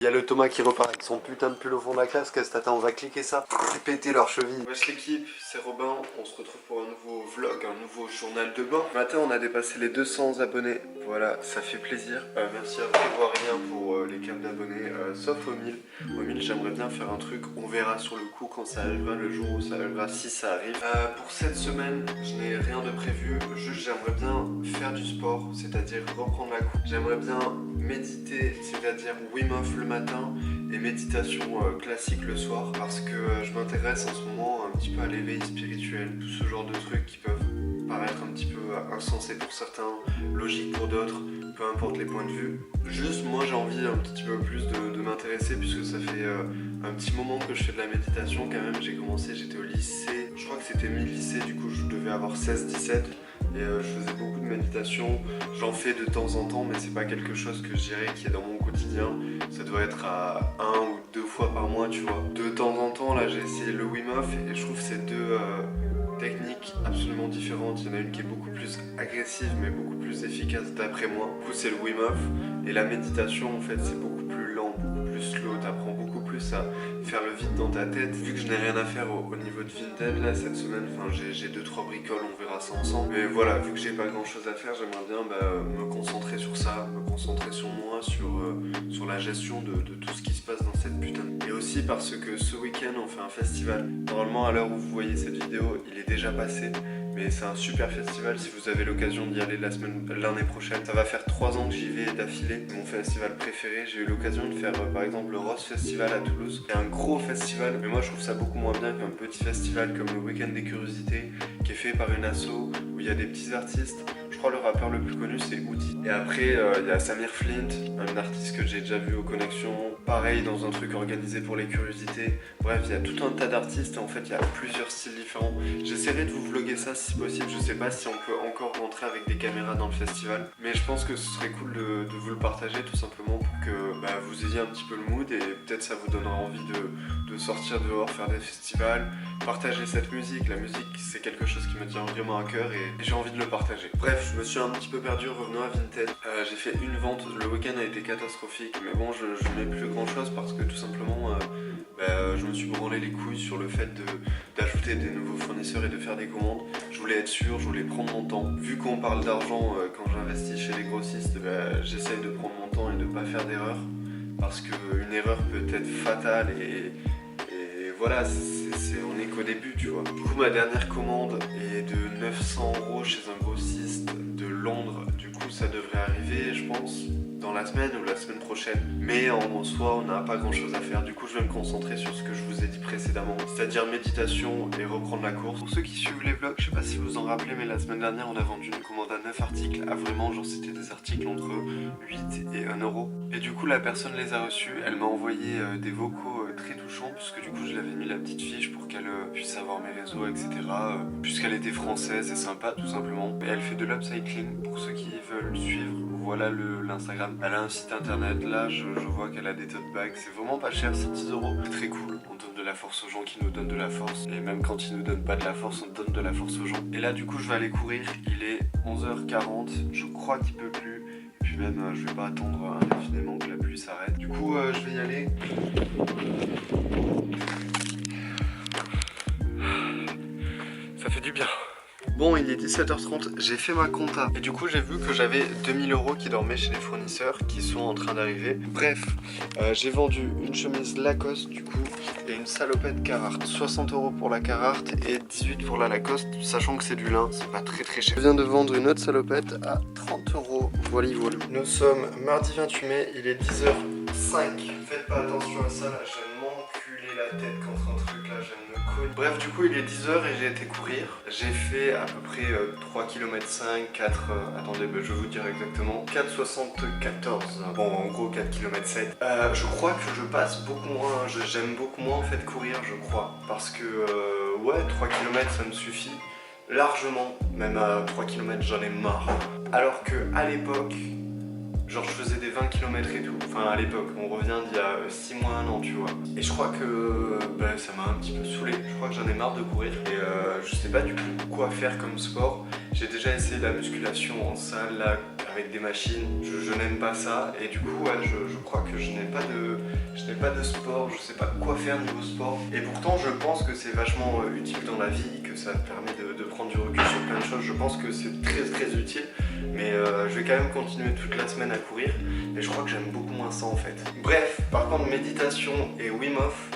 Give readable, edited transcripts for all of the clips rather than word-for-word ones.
Il y a le Thomas qui repart avec son putain de pull au fond de la classe. Qu'est-ce que t'attends? On va cliquer ça. C'est péter leurs chevilles. Wesh l'équipe, c'est Robin. On se retrouve pour un nouveau vlog, un nouveau journal de bord. Ce matin, on a dépassé les 200 abonnés. Voilà, ça fait plaisir. Merci à Prévoirien pour les cams d'abonnés, sauf au 1000. Au 1000, j'aimerais bien faire un truc. On verra sur le coup quand ça arrivera, le jour où ça arrivera, si ça arrive. Pour cette semaine, je n'ai rien de prévu. Juste, j'aimerais bien faire du sport, c'est-à-dire reprendre la coupe. J'aimerais bien méditer, c'est-à-dire Wim Hof le matin et méditation classique le soir, parce que je m'intéresse en ce moment un petit peu à l'éveil spirituel, tout ce genre de trucs qui peuvent paraître un petit peu insensés pour certains, logiques pour d'autres, peu importe les points de vue. Juste moi j'ai envie un petit peu plus de m'intéresser, puisque ça fait un petit moment que je fais de la méditation quand même. J'ai commencé, j'étais au lycée, je crois que c'était mi-lycée, du coup je devais avoir 16-17. Et je faisais beaucoup de méditation, j'en fais de temps en temps, mais c'est pas quelque chose que je dirais qui est dans mon quotidien. Ça doit être à 1 ou 2 fois par mois, tu vois. De temps en temps, là j'ai essayé le Wim Hof et je trouve que c'est deux techniques absolument différentes. Il y en a une qui est beaucoup plus agressive mais beaucoup plus efficace d'après moi. Du coup c'est le Wim Hof, et la méditation en fait c'est beaucoup plus lent, beaucoup plus slow, t'apprends beaucoup plus à faire le vide dans ta tête. Vu que je n'ai rien à faire au niveau de Vinted là cette semaine, enfin j'ai 2-3 bricoles, on verra ça ensemble. Mais voilà, vu que j'ai pas grand chose à faire, j'aimerais bien me concentrer sur ça, me concentrer sur moi, sur la gestion de tout ce qui se passe dans cette putain de... Et aussi parce que ce week-end on fait un festival. Normalement à l'heure où vous voyez cette vidéo, il est déjà passé. Mais c'est un super festival si vous avez l'occasion d'y aller l'année prochaine. Ça va faire 3 ans que j'y vais d'affilée. C'est mon festival préféré. J'ai eu l'occasion de faire par exemple le Rose Festival à Toulouse. C'est un gros festival, mais moi je trouve ça beaucoup moins bien qu'un petit festival comme le Week-end des Curiosités, qui est fait par une asso où il y a des petits artistes. Je crois le rappeur le plus connu c'est Woody. Et après il y a Samir Flint, un artiste que j'ai déjà vu aux Connexions. Pareil dans un truc organisé pour les curiosités. Bref, il y a tout un tas d'artistes et en fait il y a plusieurs styles différents. J'essaierai de vous vlogger ça si possible. Je sais pas si on peut encore rentrer avec des caméras dans le festival, mais je pense que ce serait cool de vous le partager tout simplement pour que vous ayez un petit peu le mood, et peut-être ça vous donnera envie de sortir dehors, faire des festivals, partager cette musique. La musique c'est quelque chose qui me tient vraiment à cœur et j'ai envie de le partager. Bref, je me suis un petit peu perdu, revenons à Vinted. J'ai fait une vente, le week-end a été catastrophique, mais bon je mets plus grand chose parce que tout simplement je me suis branlé les couilles sur le fait d'ajouter des nouveaux fournisseurs et de faire des commandes. Je voulais être sûr, je voulais prendre mon temps. Vu qu'on parle d'argent quand j'investis chez les grossistes, j'essaye de prendre mon temps et de pas faire d'erreur, parce qu'une erreur peut être fatale et voilà, on n'est qu'au début, tu vois. Du coup, ma dernière commande est de 900 € chez un grossiste de Londres. Du coup, ça devrait arriver, je pense, dans la semaine ou la semaine prochaine. Mais en soi, on n'a pas grand chose à faire. Du coup, je vais me concentrer sur ce que je vous ai dit précédemment, c'est-à-dire méditation et reprendre la course. Pour ceux qui suivent les vlogs, je sais pas si vous vous en rappelez, mais la semaine dernière, on a vendu une commande à 9 articles. Ah, vraiment, genre, c'était des articles entre 8 et 1 €. Et du coup, la personne les a reçus. Elle m'a envoyé des vocaux très touchants, puisque du coup, je l'avais mis la petite fiche pour qu'elle puisse avoir mes réseaux, etc. Puisqu'elle était française et sympa, tout simplement. Et elle fait de l'upcycling, pour ceux qui veulent suivre. Voilà l'Instagram. Elle a un site internet, là je vois qu'elle a des tote bags, c'est vraiment pas cher, c'est 10 €. C'est très cool, on donne de la force aux gens qui nous donnent de la force. Et même quand ils nous donnent pas de la force, on donne de la force aux gens. Et là du coup je vais aller courir, il est 11h40, je crois qu'il peut plus. Et puis même je vais pas attendre indéfiniment que la pluie s'arrête. Du coup je vais y aller. Ça fait du bien. Bon, il est 17h30, j'ai fait ma compta et du coup j'ai vu que j'avais 2000 € qui dormaient chez les fournisseurs qui sont en train d'arriver. Bref, j'ai vendu une chemise Lacoste du coup et une salopette Carhartt. 60 € pour la Carhartt et 18 pour la Lacoste, sachant que c'est du lin, c'est pas très cher. Je viens de vendre une autre salopette à 30 €. Voilà. Nous sommes mardi 28 mai, il est 10h05. Faites pas attention à ça là, je viens de m'enculer la tête contre un truc là, je viens de me courir. Bref, du coup il est 10h et j'ai été courir. J'ai fait à peu près 3 km 5, 4, attendez, je vais vous dire exactement, 4,74. Bon, en gros 4 km 7. Je crois que je passe beaucoup moins, j'aime beaucoup moins en fait courir, je crois. Parce que, ouais, 3 km ça me suffit largement. Même à 3 km j'en ai marre. Alors que à l'époque, Genre je faisais des 20 km et tout, enfin à l'époque, on revient d'il y a 6 mois, 1 an tu vois. Et je crois que ça m'a un petit peu saoulé, je crois que j'en ai marre de courir. Et je sais pas du coup quoi faire comme sport. J'ai déjà essayé la musculation en salle là, avec des machines, je n'aime pas ça. Et du coup ouais, je crois que je n'ai pas de sport, je sais pas quoi faire niveau sport. Et pourtant je pense que c'est vachement utile dans la vie, que ça permet de prendre du recul sur plein de choses. Je pense que c'est très utile. Mais je vais quand même continuer toute la semaine à courir. Et je crois que j'aime beaucoup moins ça en fait. Bref, par contre méditation et Wim Hof,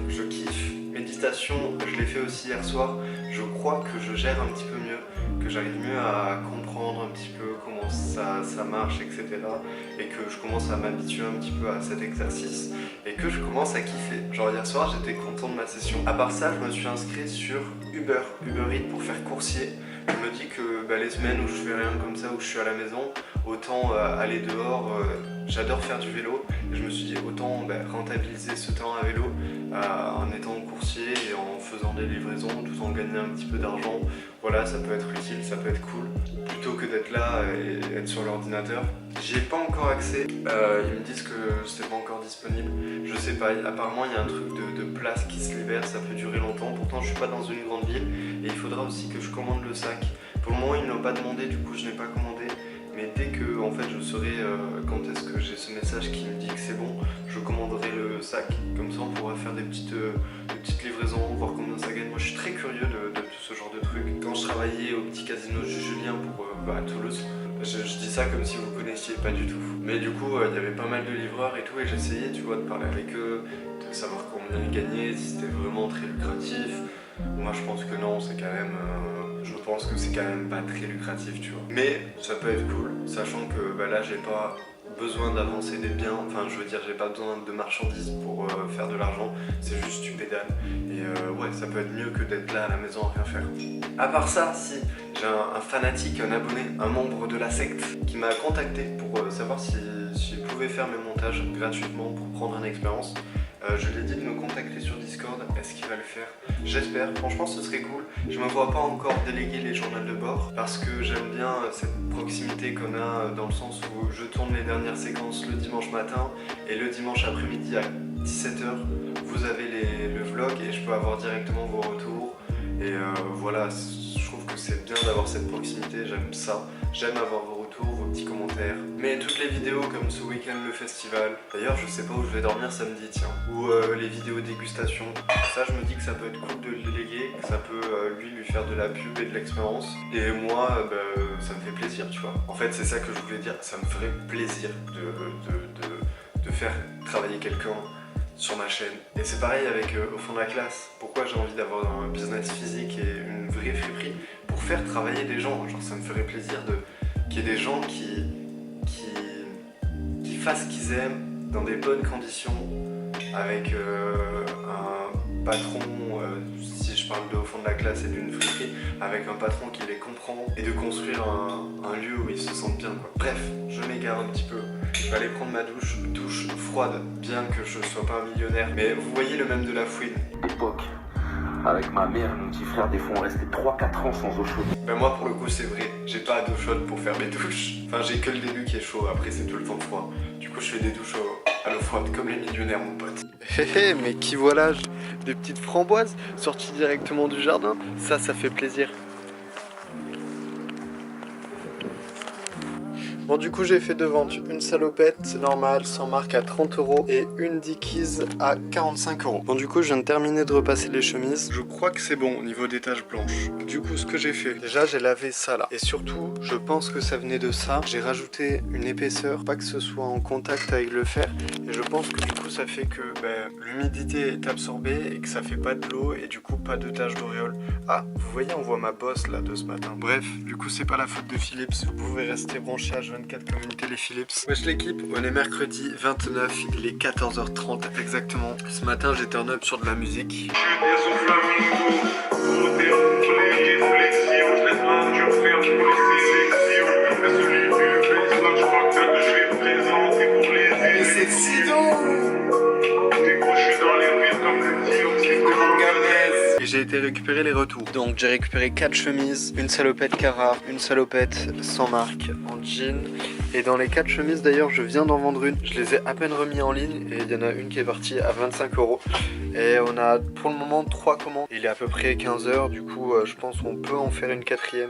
je kiffe. Méditation, je l'ai fait aussi hier soir. Je crois que je gère un petit peu mieux, que j'arrive mieux à comprendre un petit peu comment ça marche, etc. Et que je commence à m'habituer un petit peu à cet exercice. Et que je commence à kiffer. Genre hier soir, j'étais content de ma session. À part ça, je me suis inscrit sur Uber Eats pour faire coursier. Je me dis que les semaines où je fais rien comme ça, où je suis à la maison, autant aller dehors. J'adore faire du vélo et je me suis dit autant rentabiliser ce temps à vélo en étant coursier et en faisant des livraisons tout en gagnant un petit peu d'argent. Voilà, ça peut être utile, ça peut être cool plutôt que d'être là et être sur l'ordinateur. J'y ai pas encore accès, ils me disent que c'est pas encore disponible. Je sais pas, apparemment il y a un truc de place qui se libère, ça peut durer longtemps. Pourtant je suis pas dans une grande ville et il faudra aussi que je commande le sac. Pour le moment ils ne l'ont pas demandé, du coup je n'ai pas commandé. Mais dès que en fait je saurai quand est-ce que j'ai ce message qui me dit que c'est bon, je commanderai le sac. Comme ça on pourra faire des petites livraisons, voir combien ça gagne. Moi je suis très curieux de tout ce genre de trucs. Quand je travaillais au petit casino Julien pour à Toulouse, je dis ça comme si vous connaissiez pas du tout. Mais du coup il y avait pas mal de livreurs et tout et j'essayais tu vois de parler avec eux, de savoir combien ils gagnaient, si c'était vraiment très lucratif. Moi je pense que non, c'est quand même... je pense que c'est quand même pas très lucratif tu vois. Mais ça peut être cool, sachant que là j'ai pas besoin d'avancer des biens, enfin je veux dire j'ai pas besoin de marchandises pour faire de l'argent, c'est juste tu pédales. Et ouais, ça peut être mieux que d'être là à la maison à rien faire. À part ça, si, j'ai un fanatique, un abonné, un membre de la secte qui m'a contacté pour savoir s'il pouvait faire mes montages gratuitement pour prendre une expérience. Je lui ai dit de me contacter sur Discord, est-ce qu'il va le faire? J'espère, franchement ce serait cool. Je me vois pas encore déléguer les journaux de bord parce que j'aime bien cette proximité qu'on a dans le sens où je tourne les dernières séquences le dimanche matin et le dimanche après-midi à 17h vous avez le vlog et je peux avoir directement vos retours. Et voilà, je trouve que c'est bien d'avoir cette proximité, j'aime ça. J'aime avoir vos retours, vos petits commentaires. Mais toutes les vidéos comme ce week-end le festival, d'ailleurs je sais pas où je vais dormir samedi tiens, ou les vidéos dégustation, ça je me dis que ça peut être cool de le déléguer, que ça peut lui faire de la pub et de l'expérience. Et moi ça me fait plaisir tu vois. En fait c'est ça que je voulais dire, ça me ferait plaisir de faire travailler quelqu'un sur ma chaîne. Et c'est pareil avec Au fond de la classe. Pourquoi j'ai envie d'avoir un business physique et une vraie friperie? Pour faire travailler des gens. Genre ça me ferait plaisir qu'il y ait des gens qui fassent ce qu'ils aiment dans des bonnes conditions avec un patron, si je parle de Au fond de la classe et d'une friperie, avec un patron qui les comprend et de construire un lieu où ils se sentent bien quoi. Bref, je m'égare un petit peu. Je vais aller prendre ma douche froide, bien que je sois pas un millionnaire. Mais vous voyez le même de la fouine. L'époque, avec ma mère, mon petit frère, des fois on restait 3-4 ans sans eau chaude. Moi pour le coup c'est vrai, j'ai pas d'eau chaude pour faire mes douches. Enfin j'ai que le début qui est chaud, après c'est tout le temps froid. Du coup je fais des douches à l'eau froide comme les millionnaires mon pote. Hé mais qui voilà, des petites framboises sorties directement du jardin, ça fait plaisir. Bon du coup j'ai fait deux ventes, une salopette normale sans marque à 30 € et une Dickies à 45 €. Bon du coup je viens de terminer de repasser les chemises. Je crois que c'est bon au niveau des taches blanches. Du coup ce que j'ai fait, déjà j'ai lavé ça là. Et surtout je pense que ça venait de ça. J'ai rajouté une épaisseur, pas que ce soit en contact avec le fer. Et je pense que du coup ça fait que l'humidité est absorbée et que ça fait pas de l'eau et du coup pas de taches d'auréole. Ah vous voyez on voit ma bosse là de ce matin. Bref du coup c'est pas la faute de Philips. Vous pouvez rester branché à 24 comme une télé Philips. Wesh l'équipe, on est mercredi 29, il est 14h30 exactement. Ce matin j'ai turn up sur de la musique. Et c'est si et j'ai été récupérer les retours. Donc j'ai récupéré 4 chemises, une salopette Carhartt, une salopette sans marque en jean Et dans les 4 chemises d'ailleurs, je viens d'en vendre une. Je les ai à peine remis en ligne et il y en a une qui est partie à 25 €. Et on a pour le moment 3 commandes. Il est à peu près 15 h, du coup je pense qu'on peut en faire une 4e.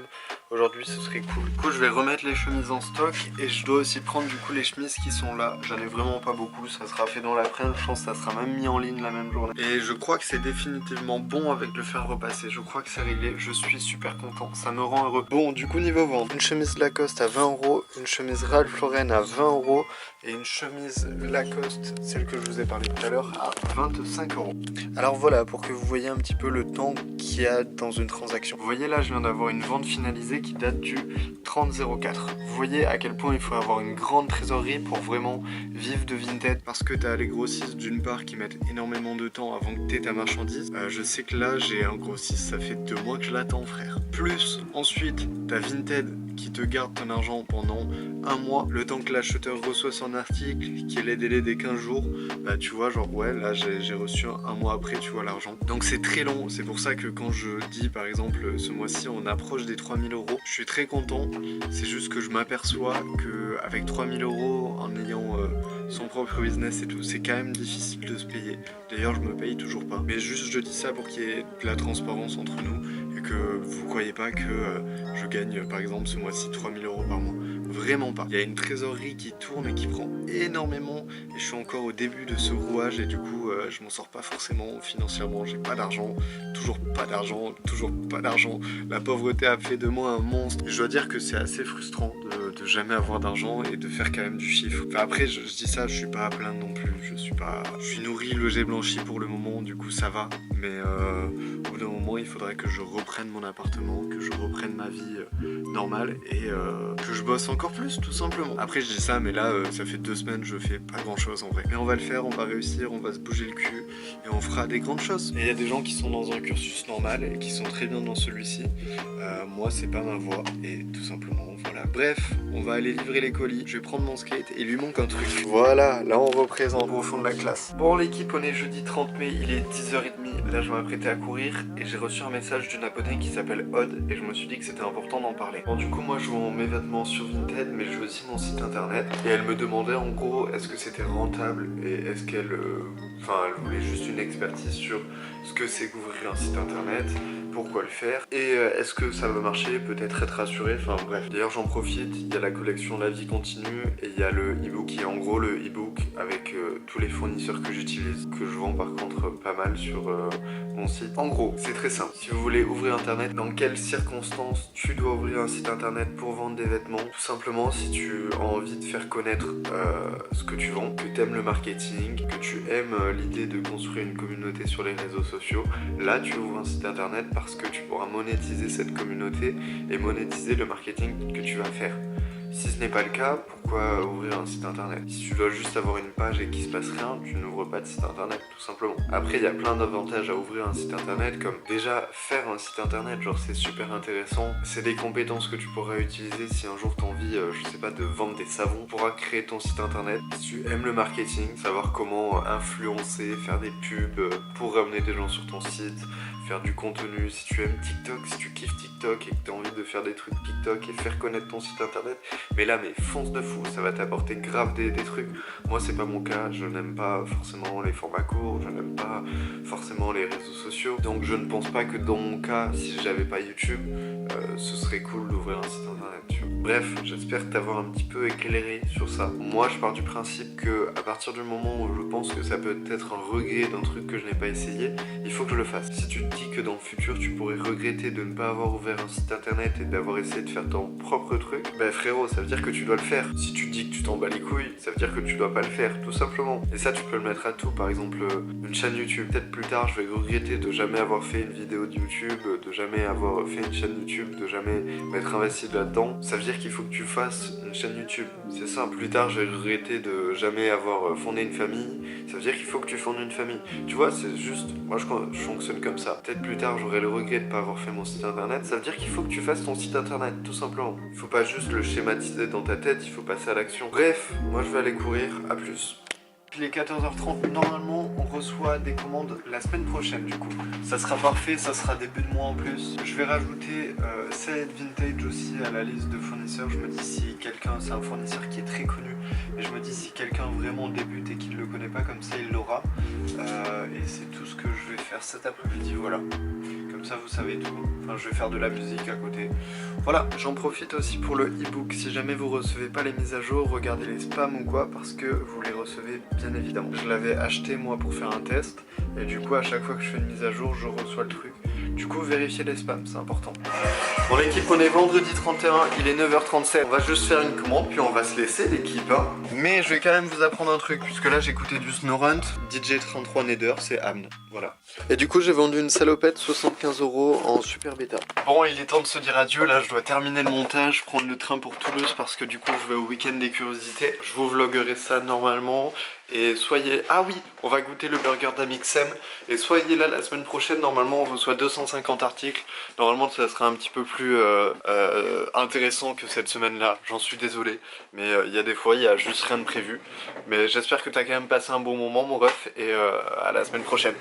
Aujourd'hui ce serait cool. Du coup je vais remettre les chemises en stock et je dois aussi prendre du coup les chemises qui sont là. J'en ai vraiment pas beaucoup, ça sera fait dans l'après-midi, je pense que ça sera même mis en ligne la même journée. Et je crois que c'est définitivement bon avec le fer repasser. Je crois que c'est réglé, je suis super content, ça me rend heureux. Bon du coup niveau vente, une chemise Lacoste à 20 €, une chemise Ralph Lauren à 20 € et une chemise Lacoste, celle que je vous ai parlé tout à l'heure, à 25 €. Alors voilà, pour que vous voyez un petit peu le temps qu'il y a dans une transaction. Vous voyez là, je viens d'avoir une vente finalisée qui date du 30/04. Vous voyez à quel point il faut avoir une grande trésorerie pour vraiment vivre de Vinted, parce que tu as les grossistes d'une part qui mettent énormément de temps avant que tu aies ta marchandise. Je sais que là, j'ai un grossiste, ça fait 2 mois que je l'attends, frère. Plus, ensuite, tu as Vinted qui te garde ton argent pendant 1 mois, le temps que l'acheteur reçoit son article, qui est les délais des 15 jours, bah tu vois, genre ouais, là j'ai reçu 1 mois après, tu vois, l'argent. Donc c'est très long, c'est pour ça que quand je dis par exemple ce mois-ci on approche des 3000 €, je suis très content. C'est juste que je m'aperçois qu'avec 3000 € en ayant son propre business et tout, c'est quand même difficile de se payer. D'ailleurs je me paye toujours pas. Mais juste je dis ça pour qu'il y ait de la transparence entre nous et que vous croyez pas que je gagne par exemple ce mois-ci 3000 € par mois. Vraiment pas. Il y a une trésorerie qui tourne et qui prend énormément et je suis encore au début de ce rouage et du coup je m'en sors pas forcément financièrement, j'ai pas d'argent, toujours pas d'argent, toujours pas d'argent. La pauvreté a fait de moi un monstre. Et je dois dire que c'est assez frustrant de jamais avoir d'argent et de faire quand même du chiffre. Enfin, après je dis ça, je suis pas à plaindre non plus, je suis nourri, logé, blanchi pour le moment, du coup ça va. Mais au bout d'un moment il faudrait que je reprenne mon appartement, que je reprenne ma vie normale et que je bosse encore plus tout simplement. Après je dis ça mais là ça fait 2 semaines je fais pas grand chose en vrai. Mais on va le faire, on va réussir, on va se bouger le cul et on fera des grandes choses. Et il y a des gens qui sont dans un cursus normal et qui sont très bien dans celui-ci. Moi c'est pas ma voie et tout simplement voilà. Bref, on va aller livrer les colis, je vais prendre mon skate et il lui manque un truc. Voilà, là on représente au fond de la classe. Bon l'équipe, on est jeudi 30 mai, il est 10h30, là je m'apprêtais à courir et j'ai reçu un message d'une abonnée qui s'appelle Odd et je me suis dit que c'était important d'en parler. Bon du coup moi je vends mes vêtements sur Vinted mais je veux aussi mon site internet et elle me demandait en gros est-ce que c'était rentable et est-ce qu'elle elle voulait juste une expertise sur ce que c'est qu'ouvrir un site internet, pourquoi le faire et est-ce que ça va marcher, peut-être être rassuré, enfin bref. D'ailleurs j'en profite, il y a la collection La Vie Continue et il y a le e-book qui est en gros le e-book avec tous les fournisseurs que j'utilise, que je vends par contre pas mal sur mon site. En gros c'est très simple, si vous voulez ouvrir internet, dans quelles circonstances tu dois ouvrir un site internet pour vendre des vêtements? Tout simplement si tu as envie de faire connaître ce que tu vends, que tu aimes le marketing, que tu aimes l'idée de construire une communauté sur les réseaux sociaux, là tu ouvres un site internet parce que tu pourras monétiser cette communauté et monétiser le marketing que tu vas faire. Si ce n'est pas le cas, pourquoi ouvrir un site internet? Si tu dois juste avoir une page et qu'il se passe rien, tu n'ouvres pas de site internet tout simplement. Après il y a plein d'avantages à ouvrir un site internet, comme déjà faire un site internet, genre c'est super intéressant. C'est des compétences que tu pourras utiliser si un jour tu as envie, je sais pas, de vendre des savons. Tu pourras créer ton site internet. Si tu aimes le marketing, savoir comment influencer, faire des pubs pour ramener des gens sur ton site, faire du contenu. Si tu aimes TikTok, si tu kiffes TikTok et que tu as envie de faire des trucs TikTok et faire connaître ton site internet, mais là mais fonce de fou, ça va t'apporter grave des trucs. Moi c'est pas mon cas, je n'aime pas forcément les formats courts, je n'aime pas forcément les réseaux sociaux, donc je ne pense pas que dans mon cas, si j'avais pas YouTube, ce serait cool d'ouvrir un site internet, tu vois. Bref, j'espère t'avoir un petit peu éclairé sur ça. Moi je pars du principe que à partir du moment où je pense que ça peut être un regret d'un truc que je n'ai pas essayé, il faut que je le fasse. Si tu te dis que dans le futur tu pourrais regretter de ne pas avoir ouvert un site internet et d'avoir essayé de faire ton propre truc, bah frérot, ça veut dire que tu dois le faire. Si tu te dis que tu t'en bats les couilles, ça veut dire que tu dois pas le faire, tout simplement. Et ça tu peux le mettre à tout, par exemple une chaîne YouTube. Peut-être plus tard je vais regretter de jamais avoir fait une vidéo de YouTube, de jamais avoir fait une chaîne YouTube, de jamais m'être investi là-dedans. Ça veut dire qu'il faut que tu fasses une chaîne YouTube, c'est simple. Plus tard je vais regretter de jamais avoir fondé une famille, ça veut dire qu'il faut que tu fondes une famille. Tu vois, c'est juste, moi je fonctionne comme ça. Peut-être plus tard j'aurai le regret de pas avoir fait mon site internet, ça veut dire qu'il faut que tu fasses ton site internet, tout simplement. Il faut pas juste le schématiser dans ta tête, il faut passer à l'action. Bref, moi je vais aller courir, à plus. Il est 14h30, normalement on reçoit des commandes la semaine prochaine du coup. Ça sera parfait, ça sera début de mois en plus. Je vais rajouter Select Vintage aussi à la liste de fournisseurs. Je me dis si quelqu'un, c'est un fournisseur qui est très connu, mais je me dis si quelqu'un vraiment débute et qu'il ne le connaît pas, comme ça il l'aura. Et c'est tout ce que je vais faire cet après-midi, voilà. Comme ça vous savez tout. Enfin je vais faire de la musique à côté. Voilà, j'en profite aussi pour le e-book. Si jamais vous recevez pas les mises à jour, regardez les spams ou quoi, parce que vous les recevez bien évidemment. Je l'avais acheté moi pour faire un test, et du coup à chaque fois que je fais une mise à jour, je reçois le truc. Du coup vérifiez les spams, c'est important. Bon l'équipe, on est vendredi 31, il est 9h37. On va juste faire une commande, puis on va se laisser l'équipe. Hein. Mais je vais quand même vous apprendre un truc, puisque là j'ai écouté du Snorunt, DJ33 Nether, c'est Amn. Voilà. Et du coup j'ai vendu une salopette 75 € en super bêta. Bon il est temps de se dire adieu, là je dois terminer le montage, prendre le train pour Toulouse parce que du coup je vais au week-end des curiosités. Je vous vloguerai ça normalement. Et soyez... Ah oui, on va goûter le burger d'Amixem. Et soyez là la semaine prochaine, normalement on reçoit 250 articles. Normalement ça sera un petit peu plus intéressant que cette semaine-là. J'en suis désolé. Mais il y a des fois, il y a juste rien de prévu. Mais j'espère que t'as quand même passé un bon moment mon ref. Et à la semaine prochaine.